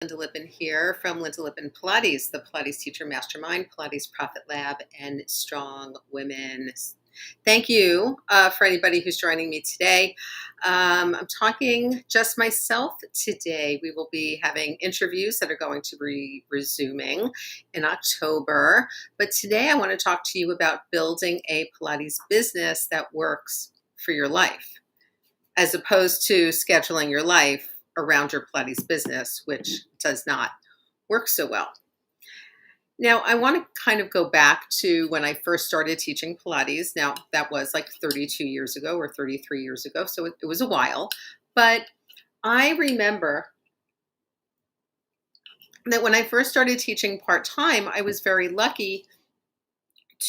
Linda Lippin here from Linda Lippin Pilates, the Pilates Teacher Mastermind, Pilates Profit Lab, and Strong Women. Thank you for anybody who's joining me today. I'm talking just myself today. We will be having interviews that are going to be resuming in October. But today I want to talk to you about building a Pilates business that works for your life, as opposed to scheduling your life around your Pilates business, which does not work so well. Now, I want to kind of go back to when I first started teaching Pilates. Now, that was like 32 years ago or 33 years ago, so it was a while. But I remember that when I first started teaching part-time, I was very lucky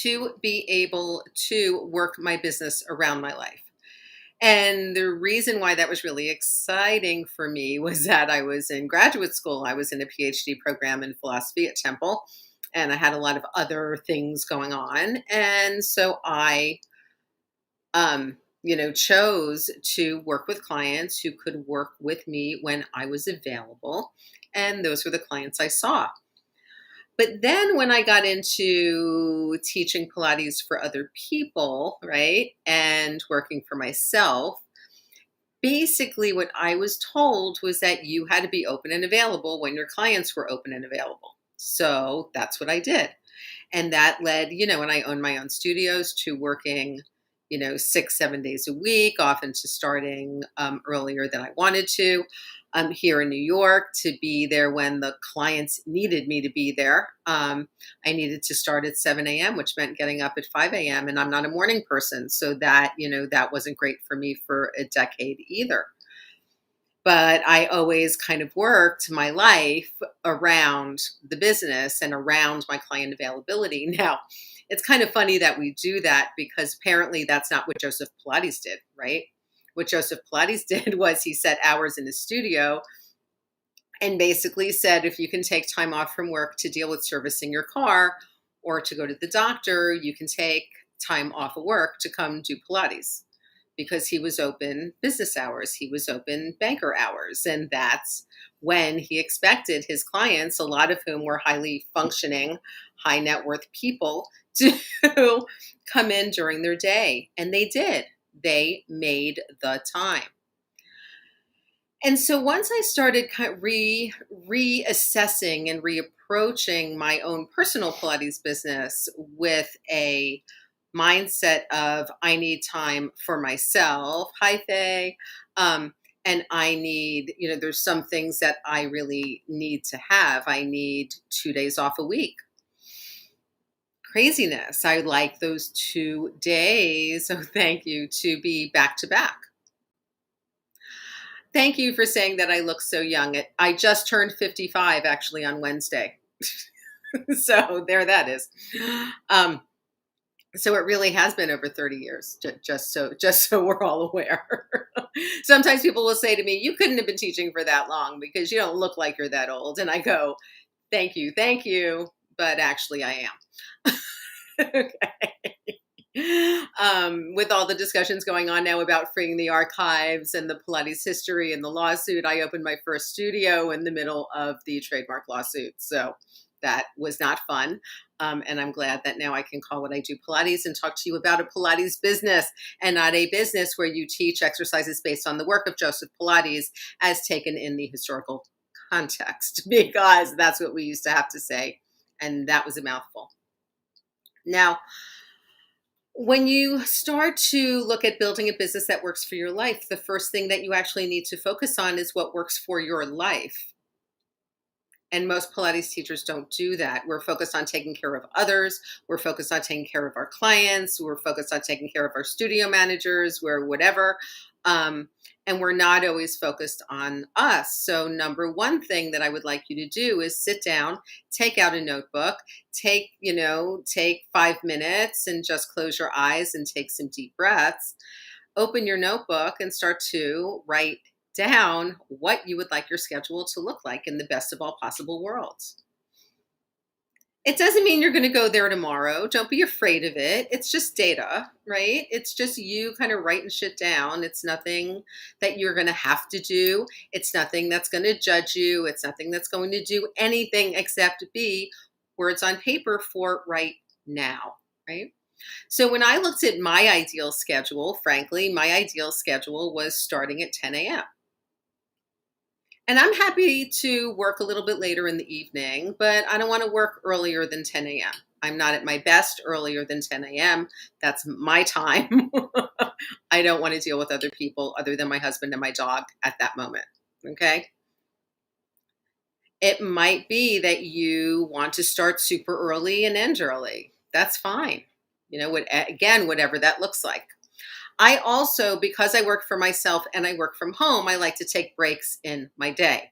to be able to work my business around my life. And the reason why that was really exciting for me was that I was in graduate school. I was in a PhD program in philosophy at Temple, and I had a lot of other things going on. And so I, chose to work with clients who could work with me when I was available. And those were the clients I saw. But then when I got into teaching Pilates for other people, right, and working for myself, basically what I was told was that you had to be open and available when your clients were open and available. So that's what I did. And that led, when I owned my own studios, to working, 6, 7 days a week, often to starting earlier than I wanted to. Here in New York, to be there when the clients needed me to be there. I needed to start at 7 a.m., which meant getting up at 5 a.m. And I'm not a morning person. So that, that wasn't great for me for a decade either. But I always kind of worked my life around the business and around my client availability. Now, it's kind of funny that we do that, because apparently that's not what Joseph Pilates did, right? What Joseph Pilates did was he set hours in his studio and basically said, if you can take time off from work to deal with servicing your car or to go to the doctor, you can take time off of work to come do Pilates, because he was open business hours. He was open banker hours. And that's when he expected his clients, a lot of whom were highly functioning, high net worth people, to come in during their day. And they did. They made the time. And so once I started kind of reassessing and reapproaching my own personal Pilates business with a mindset of, I need time for myself. Hi, Faye. And I need, there's some things that I really need to have. I need 2 days off a week. Craziness. I like those 2 days. So thank you, to be back to back. Thank you for saying that I look so young. I just turned 55 actually on Wednesday. So there that is. So it really has been over 30 years, just so we're all aware. Sometimes people will say to me, you couldn't have been teaching for that long because you don't look like you're that old. And I go, thank you. But actually I am. Okay. With all the discussions going on now about freeing the archives and the Pilates history and the lawsuit, I opened my first studio in the middle of the trademark lawsuit. So that was not fun. And I'm glad that now I can call what I do Pilates and talk to you about a Pilates business, and not a business where you teach exercises based on the work of Joseph Pilates as taken in the historical context, because that's what we used to have to say. And that was a mouthful. Now, when you start to look at building a business that works for your life, the first thing that you actually need to focus on is what works for your life. And most Pilates teachers don't do that. We're focused on taking care of others. We're focused on taking care of our clients. We're focused on taking care of our studio managers, we're whatever. And we're not always focused on us. So number one thing that I would like you to do is sit down, take out a notebook, take 5 minutes and just close your eyes and take some deep breaths. Open your notebook and start to write down what you would like your schedule to look like in the best of all possible worlds. It doesn't mean you're going to go there tomorrow. Don't be afraid of it. It's just data, right? It's just you kind of writing shit down. It's nothing that you're going to have to do. It's nothing that's going to judge you. It's nothing that's going to do anything except be words on paper for right now, right? So when I looked at my ideal schedule, frankly, my ideal schedule was starting at 10 a.m. And I'm happy to work a little bit later in the evening, but I don't want to work earlier than 10 a.m. I'm not at my best earlier than 10 a.m. That's my time. I don't want to deal with other people other than my husband and my dog at that moment. Okay. It might be that you want to start super early and end early. That's fine. Again, whatever that looks like. I also, because I work for myself and I work from home, I like to take breaks in my day.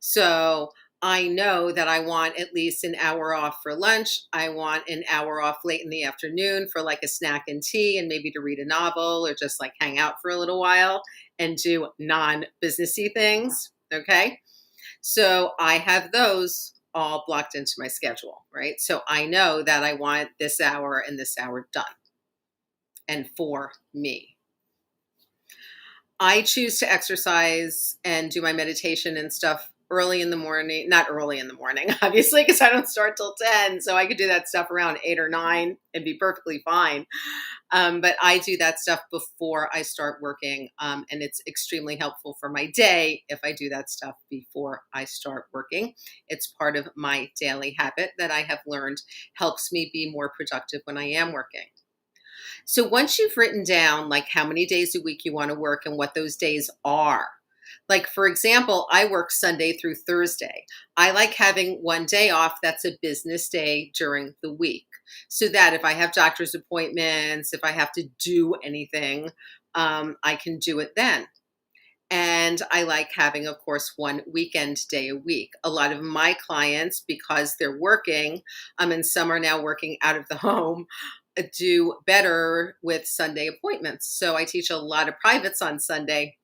So I know that I want at least an hour off for lunch. I want an hour off late in the afternoon for like a snack and tea and maybe to read a novel or just like hang out for a little while and do non-businessy things. Okay. So I have those all blocked into my schedule, right? So I know that I want this hour and this hour done and for me. I choose to exercise and do my meditation and stuff early in the morning, not early in the morning, obviously, because I don't start till 10. So I could do that stuff around 8 or 9 and be perfectly fine. But I do that stuff before I start working. And it's extremely helpful for my day if I do that stuff before I start working. It's part of my daily habit that I have learned helps me be more productive when I am working. So once you've written down like how many days a week you want to work and what those days are, like for example, I work Sunday through Thursday. I like having one day off that's a business day during the week so that if I have doctor's appointments, if I have to do anything, I can do it then. And I like having, of course, one weekend day a week. A lot of my clients, because they're working, and some are now working out of the home, do better with Sunday appointments. So I teach a lot of privates on Sunday,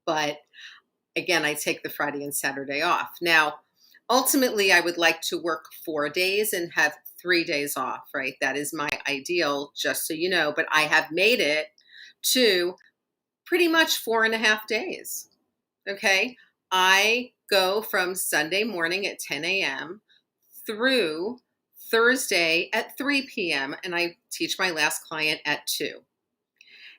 but again, I take the Friday and Saturday off. Now, ultimately, I would like to work 4 days and have 3 days off, right? That is my ideal, just so you know, but I have made it to pretty much 4.5 days. Okay. I go from Sunday morning at 10 a.m. through Thursday at 3 p.m. and I teach my last client at 2.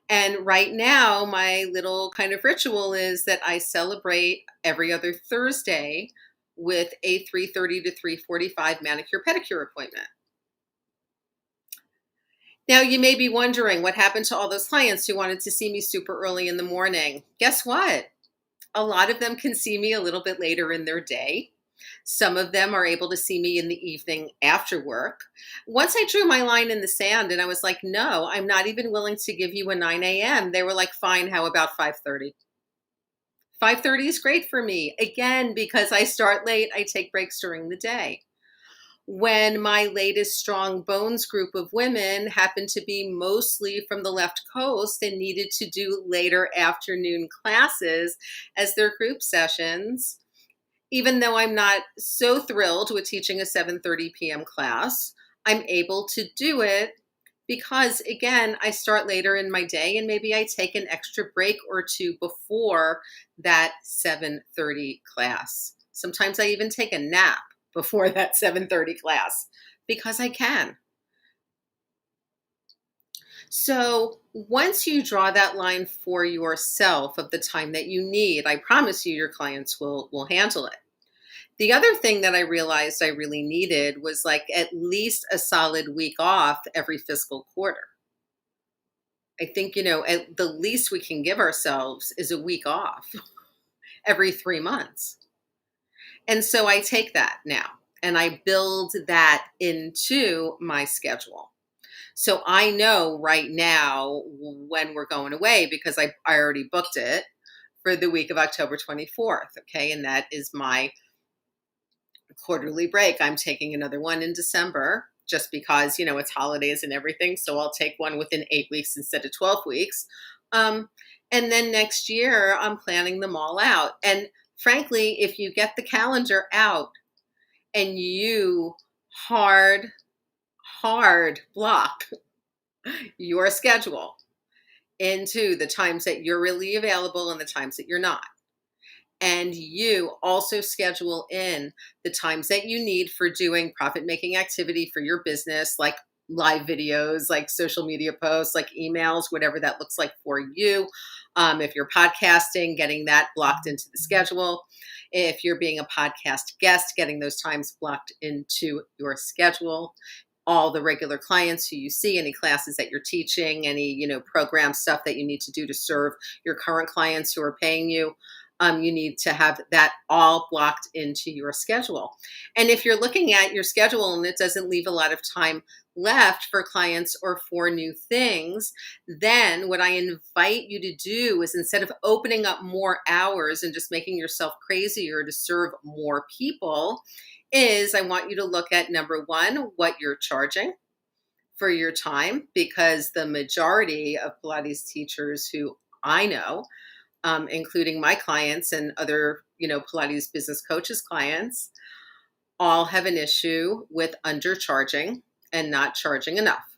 And right now, my little kind of ritual is that I celebrate every other Thursday with a 3:30 to 3:45 manicure pedicure appointment. Now, you may be wondering what happened to all those clients who wanted to see me super early in the morning. Guess what? A lot of them can see me a little bit later in their day. Some of them are able to see me in the evening after work. Once I drew my line in the sand and I was like, no, I'm not even willing to give you a 9 a.m. They were like, fine, how about 5:30? 5:30 is great for me. Again, because I start late, I take breaks during the day. When my latest Strong Bones group of women happened to be mostly from the left coast and needed to do later afternoon classes as their group sessions, even though I'm not so thrilled with teaching a 7:30 p.m. class, I'm able to do it because again, I start later in my day and maybe I take an extra break or two before that 7:30 class. Sometimes I even take a nap before that 7:30 class because I can. So once you draw that line for yourself of the time that you need, I promise you your clients will handle it. The other thing that I realized I really needed was like at least a solid week off every fiscal quarter. I think, at the least we can give ourselves is a week off every 3 months. And so I take that now and I build that into my schedule. So I know right now when we're going away because I already booked it for the week of October 24th. Okay. And that is my quarterly break. I'm taking another one in December just because, it's holidays and everything. So I'll take one within 8 weeks instead of 12 weeks. And then next year, I'm planning them all out. And frankly, if you get the calendar out and you hard, hard block your schedule into the times that you're really available and the times that you're not. And you also schedule in the times that you need for doing profit making activity for your business, like live videos, like social media posts, like emails, whatever that looks like for you. If you're podcasting, getting that blocked into the schedule. If you're being a podcast guest, getting those times blocked into your schedule. All the regular clients who you see, any classes that you're teaching, any program stuff that you need to do to serve your current clients who are paying you, you need to have that all blocked into your schedule. And if you're looking at your schedule and it doesn't leave a lot of time left for clients or for new things, then what I invite you to do is, instead of opening up more hours and just making yourself crazier to serve more people, is I want you to look at, number one, what you're charging for your time, because the majority of Pilates teachers who I know, including my clients and other, Pilates business coaches clients, all have an issue with undercharging and not charging enough.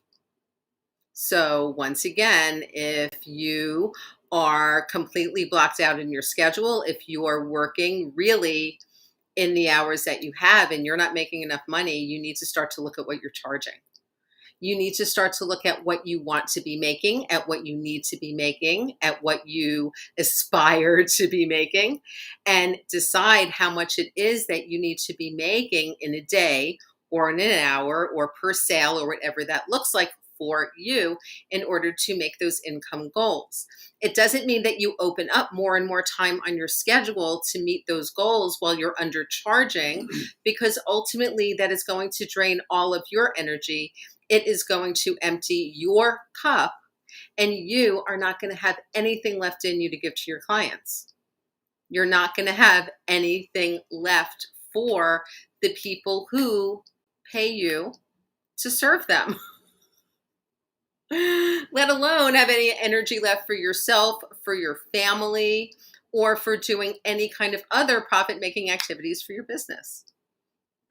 So once again, if you are completely blocked out in your schedule, if you are working really in the hours that you have and you're not making enough money, you need to start to look at what you're charging. You need to start to look at what you want to be making, at what you need to be making, at what you aspire to be making, and decide how much it is that you need to be making in a day or in an hour or per sale or whatever that looks like for you in order to make those income goals. It doesn't mean that you open up more and more time on your schedule to meet those goals while you're undercharging, because ultimately that is going to drain all of your energy. It is going to empty your cup, and you are not going to have anything left in you to give to your clients. You're not going to have anything left for the people who pay you to serve them, let alone have any energy left for yourself, for your family, or for doing any kind of other profit-making activities for your business.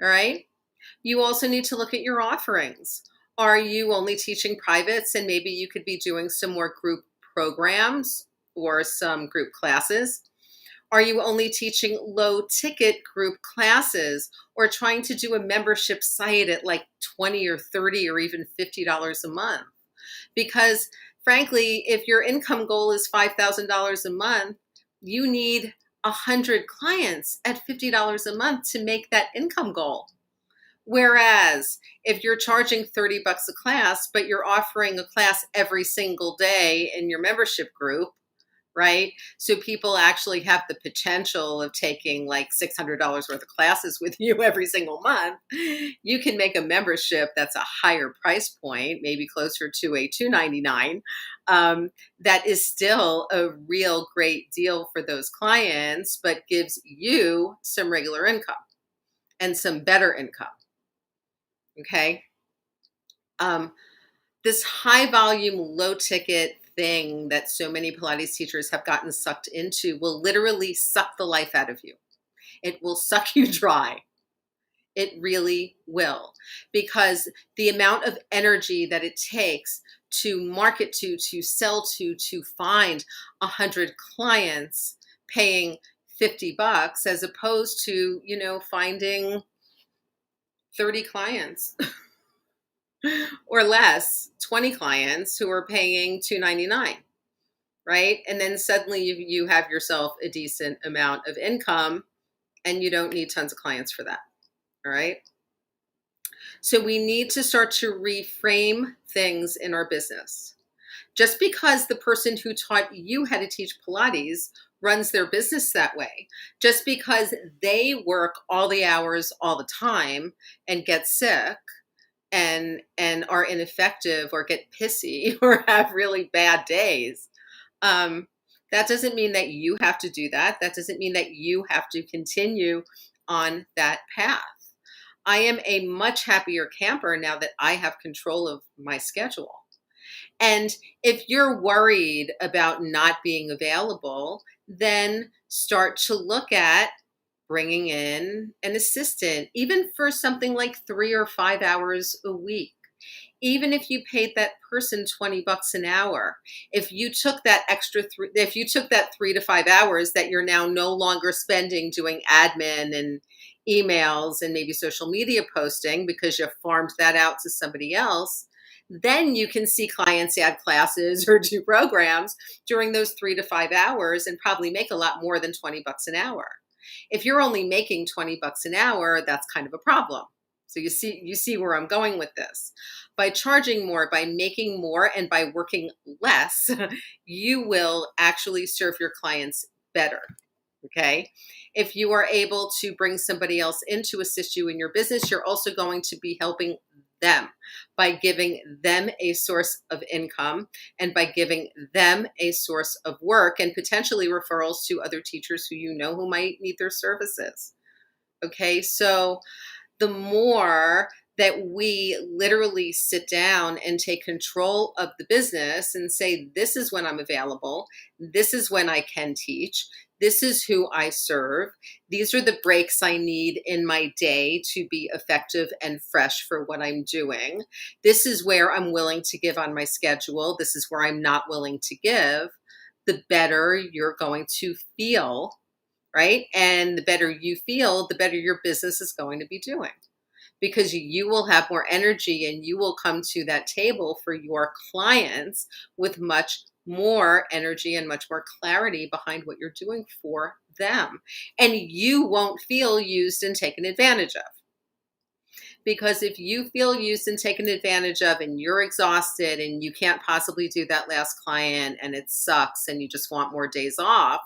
All right? You also need to look at your offerings. Are you only teaching privates, and maybe you could be doing some more group programs or some group classes? Are you only teaching low ticket group classes, or trying to do a membership site at like $20 or $30 or even $50 a month? Because frankly, if your income goal is $5,000 a month, you need 100 clients at $50 a month to make that income goal. Whereas if you're charging 30 bucks a class, but you're offering a class every single day in your membership group, right? So people actually have the potential of taking like $600 worth of classes with you every single month. You can make a membership that's a higher price point, maybe closer to a $299. That is still a real great deal for those clients, but gives you some regular income and some better income. Okay. This high volume, low ticket thing that so many Pilates teachers have gotten sucked into will literally suck the life out of you. It will suck you dry. It really will, because the amount of energy that it takes to market to sell to find 100 clients paying 50 bucks as opposed to, finding 30 clients or less, 20 clients who are paying $299, right? And then suddenly you have yourself a decent amount of income, and you don't need tons of clients for that, all right? So we need to start to reframe things in our business. Just because the person who taught you how to teach Pilates runs their business that way, just because they work all the hours all the time and get sick and are ineffective or get pissy or have really bad days, that doesn't mean that you have to do that. That doesn't mean that you have to continue on that path. I am a much happier camper now that I have control of my schedule. And if you're worried about not being available, then start to look at bringing in an assistant, even for something like 3 or 5 hours a week. Even if you paid that person $20 an hour, if you took that if you took that 3 to 5 hours that you're now no longer spending doing admin and emails and maybe social media posting because you farmed that out to somebody else, then you can see clients, add classes, or do programs during those 3 to 5 hours and probably make a lot more than $20 an hour. If you're only making $20 an hour, that's kind of a problem. So you see where I'm going with this. By charging more, by making more, and by working less, you will actually serve your clients better. Okay. If you are able to bring somebody else in to assist you in your business, you're also going to be helping them by giving them a source of income and by giving them a source of work and potentially referrals to other teachers who you know who might need their services. Okay. So the more that we literally sit down and take control of the business and say, this is when I'm available, this is when I can teach, this is who I serve, these are the breaks I need in my day to be effective and fresh for what I'm doing, this is where I'm willing to give on my schedule, this is where I'm not willing to give, the better you're going to feel, right? And the better you feel, the better your business is going to be doing because you will have more energy and you will come to that table for your clients with much more energy and much more clarity behind what you're doing for them. And you won't feel used and taken advantage of. Because if you feel used and taken advantage of and you're exhausted and you can't possibly do that last client and it sucks and you just want more days off,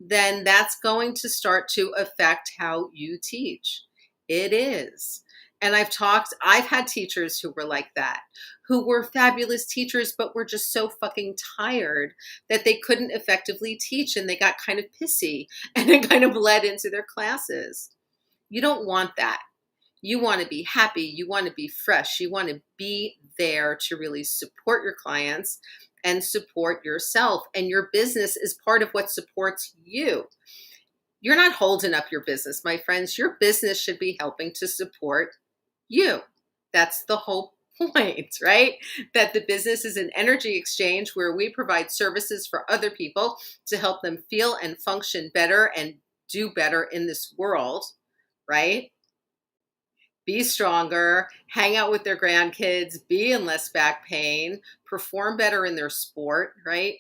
then that's going to start to affect how you teach. It is. And I've had teachers who were like that, who were fabulous teachers, but were just so fucking tired that they couldn't effectively teach and they got kind of pissy and it kind of bled into their classes. You don't want that. You want to be happy. You want to be fresh. You want to be there to really support your clients and support yourself. And your business is part of what supports you. You're not holding up your business, my friends. Your business should be helping to support you. That's the whole point, right? That the business is an energy exchange where we provide services for other people to help them feel and function better and do better in this world, right? Be stronger, hang out with their grandkids, be in less back pain, perform better in their sport, right?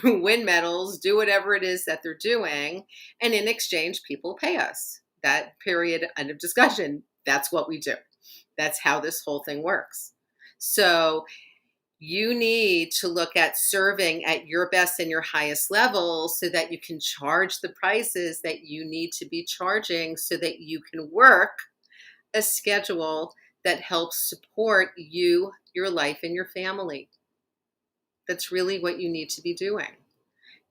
Win medals, do whatever it is that they're doing. And in exchange, people pay us. That period, end of discussion. That's what we do. That's how this whole thing works. So you need to look at serving at your best and your highest level so that you can charge the prices that you need to be charging so that you can work a schedule that helps support you, your life, and your family. That's really what you need to be doing.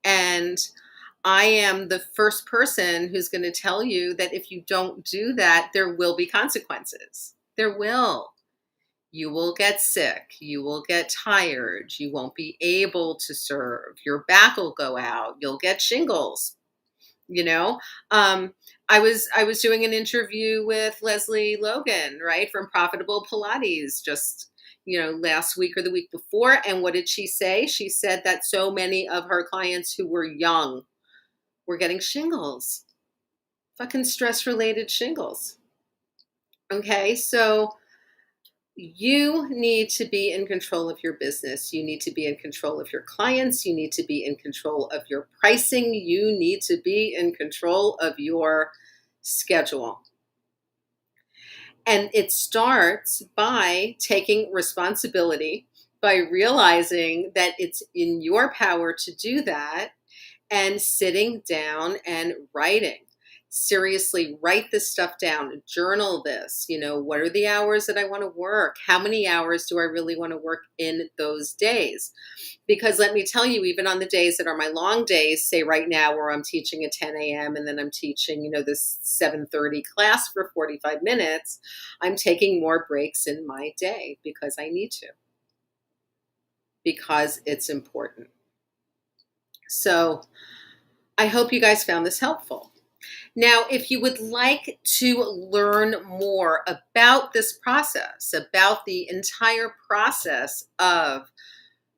And I am the first person who's going to tell you that if you don't do that, there will be consequences. There will. You will get sick. You will get tired. You won't be able to serve. Your back will go out. You'll get shingles. You know, I was doing an interview with Leslie Logan, right, from Profitable Pilates, just last week or the week before. And what did she say? She said that so many of her clients who were young were getting shingles, fucking stress related shingles. Okay, so you need to be in control of your business. You need to be in control of your clients. You need to be in control of your pricing. You need to be in control of your schedule. And it starts by taking responsibility, by realizing that it's in your power to do that, and sitting down and writing. Seriously, write this stuff down, journal this. What are the hours that I want to work? How many hours do I really want to work in those days? Because let me tell you, even on the days that are my long days, say right now where I'm teaching at 10 a.m. and then I'm teaching, this 7:30 class for 45 minutes, I'm taking more breaks in my day because I need to, because it's important. So I hope you guys found this helpful. Now, if you would like to learn more about this process, about the entire process of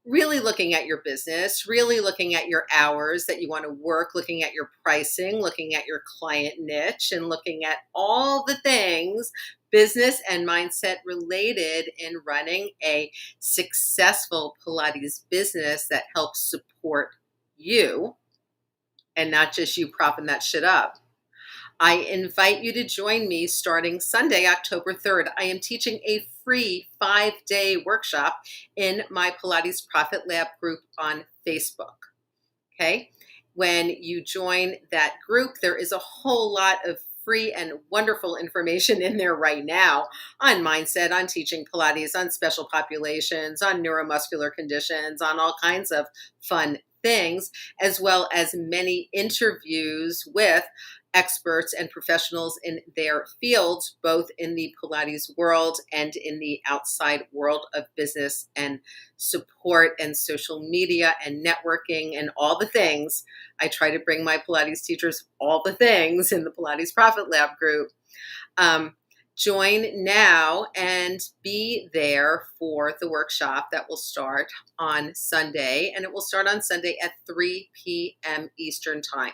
really looking at your business, really looking at your hours that you want to work, looking at your pricing, looking at your client niche, and looking at all the things business and mindset related in running a successful Pilates business that helps support you and not just you propping that shit up. I invite you to join me starting Sunday, October 3rd. I am teaching a free 5-day workshop in my Pilates Profit Lab group on Facebook. Okay. When you join that group, there is a whole lot of free and wonderful information in there right now on mindset, on teaching Pilates, on special populations, on neuromuscular conditions, on all kinds of fun things, as well as many interviews with experts and professionals in their fields, both in the Pilates world and in the outside world of business and support and social media and networking and all the things. I try to bring my Pilates teachers all the things in the Pilates Profit Lab group. Um, Join now and be there for the workshop that will start on Sunday, and it will start on Sunday at 3 p.m. Eastern Time.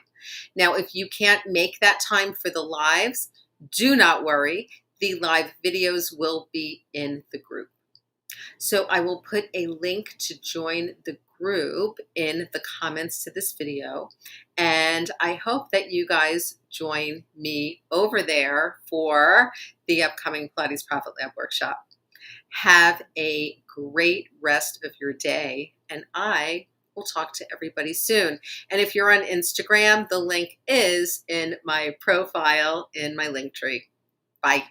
Now, if you can't make that time for the lives, do not worry. The live videos will be in the group. So I will put a link to join the group in the comments to this video. And I hope that you guys join me over there for the upcoming Pilates Profit Lab workshop. Have a great rest of your day, and I will talk to everybody soon. And if you're on Instagram, the link is in my profile in my link tree. Bye.